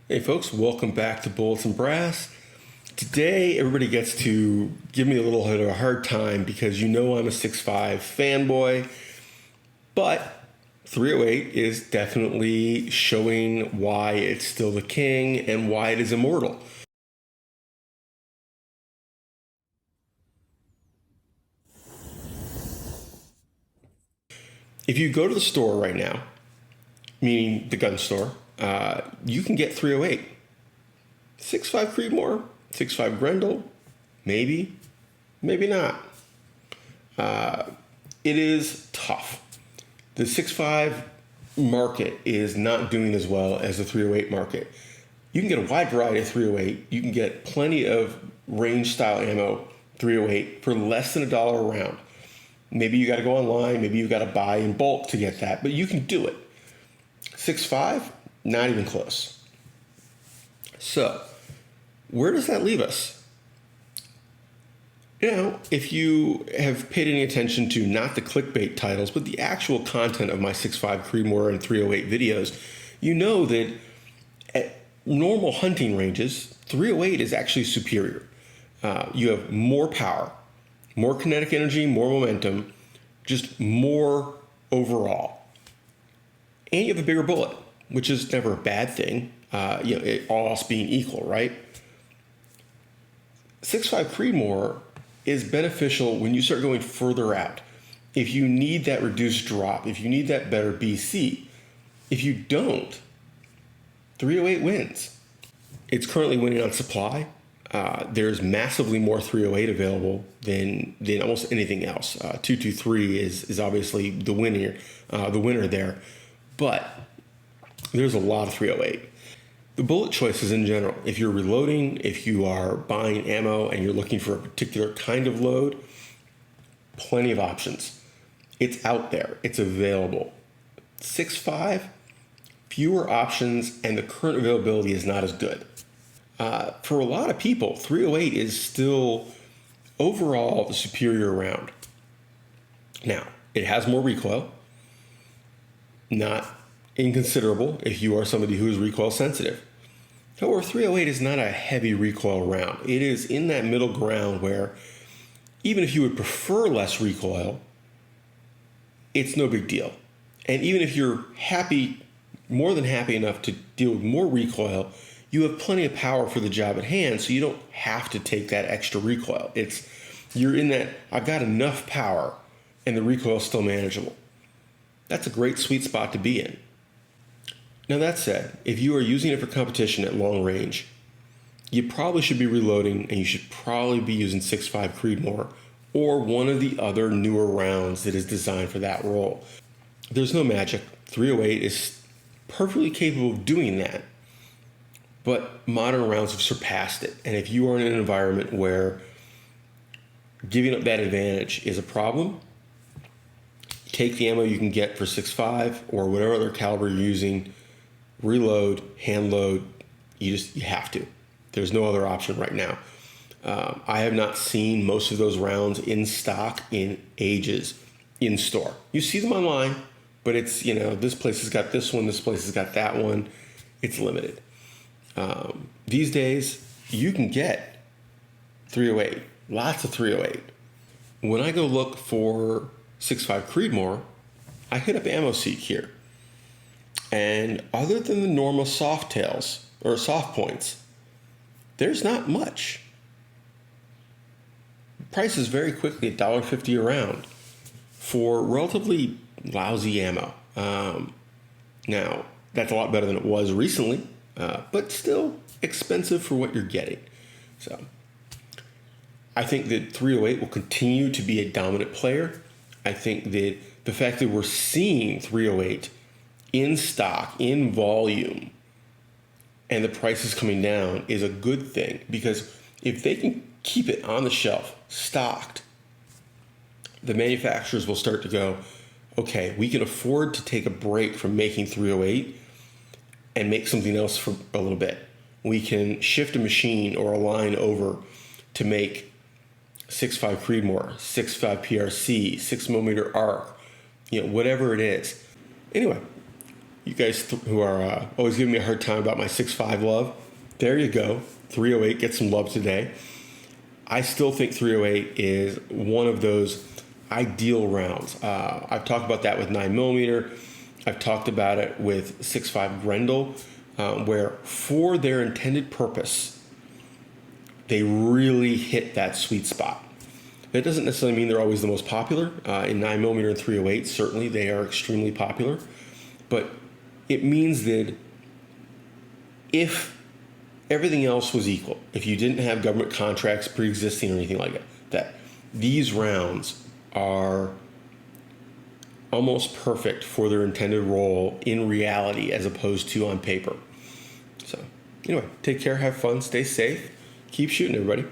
Hey folks, welcome back to Bullets and Brass. Today everybody gets to give me a little bit of a hard time because you know I'm a 6.5 fanboy, but 308 is definitely showing why it's still the king and why it is immortal. If you go to the store right now, meaning the gun store, you can get 308. 6.5 Creedmoor, 6.5 Grendel, maybe, maybe not. It is tough. The 6.5 market is not doing as well as the 308 market. You can get a wide variety of 308. You can get plenty of range style ammo 308 for less than $1 a round. Maybe you got to go online, maybe you got to buy in bulk to get that, but you can do it. 6.5, not even close. So, where does that leave us? You know, if you have paid any attention to not the clickbait titles, but the actual content of my 6.5 Creedmoor and 308 videos, you know that at normal hunting ranges, 308 is actually superior. You have more power, more kinetic energy, more momentum, just more overall. And you have a bigger bullet, which is never a bad thing, all else being equal, right? 6.5 Creedmoor is beneficial when you start going further out. If you need that reduced drop, if you need that better BC, if you don't, 308 wins. It's currently winning on supply. There's massively more 308 available than almost anything else. 223 is obviously the winner there, but there's a lot of 308. The bullet choices in general, if you're reloading, if you are buying ammo and you're looking for a particular kind of load, plenty of options. It's out there, it's available. 6.5, fewer options, and the current availability is not as good. For a lot of people, 308 is still overall the superior round. Now, it has more recoil, not inconsiderable if you are somebody who is recoil sensitive. However, 308 is not a heavy recoil round. It is in that middle ground where even if you would prefer less recoil, it's no big deal. And even if you're more than happy enough to deal with more recoil, you have plenty of power for the job at hand, so you don't have to take that extra recoil. You're in that, I've got enough power and the recoil is still manageable. That's a great sweet spot to be in. Now that said, if you are using it for competition at long range, you probably should be reloading and you should probably be using 6.5 Creedmoor or one of the other newer rounds that is designed for that role. There's no magic. 308 is perfectly capable of doing that, but modern rounds have surpassed it. And if you are in an environment where giving up that advantage is a problem, take the ammo you can get for 6.5 or whatever other caliber you're using, reload, hand load, you have to. There's no other option right now. I have not seen most of those rounds in stock in ages in store. You see them online, but it's, this place has got this one, this place has got that one. It's limited. These days, you can get 308, lots of 308. When I go look for 6.5 Creedmoor, I hit up AmmoSeek here. And other than the normal soft tails or soft points, there's not much. Price is very quickly $1.50 a round for relatively lousy ammo. Now, that's a lot better than it was recently, but still expensive for what you're getting. So, I think that 308 will continue to be a dominant player. I think that the fact that we're seeing 308 in stock, in volume, and the price is coming down is a good thing, because if they can keep it on the shelf, stocked, the manufacturers will start to go, okay, we can afford to take a break from making 308 and make something else for a little bit. We can shift a machine or a line over to make 6.5 Creedmoor, 6.5 PRC, 6mm arc, whatever it is. Anyway, You guys who are always giving me a hard time about my 6.5 love, there you go. 308, get some love today. I still think 308 is one of those ideal rounds. I've talked about that with 9mm. I've talked about it with 6.5 Grendel, where for their intended purpose, they really hit that sweet spot. That doesn't necessarily mean they're always the most popular. In 9mm and 308, certainly they are extremely popular. But it means that if everything else was equal, if you didn't have government contracts pre-existing or anything like that these rounds are almost perfect for their intended role in reality as opposed to on paper. So anyway, take care, have fun, stay safe, keep shooting, everybody.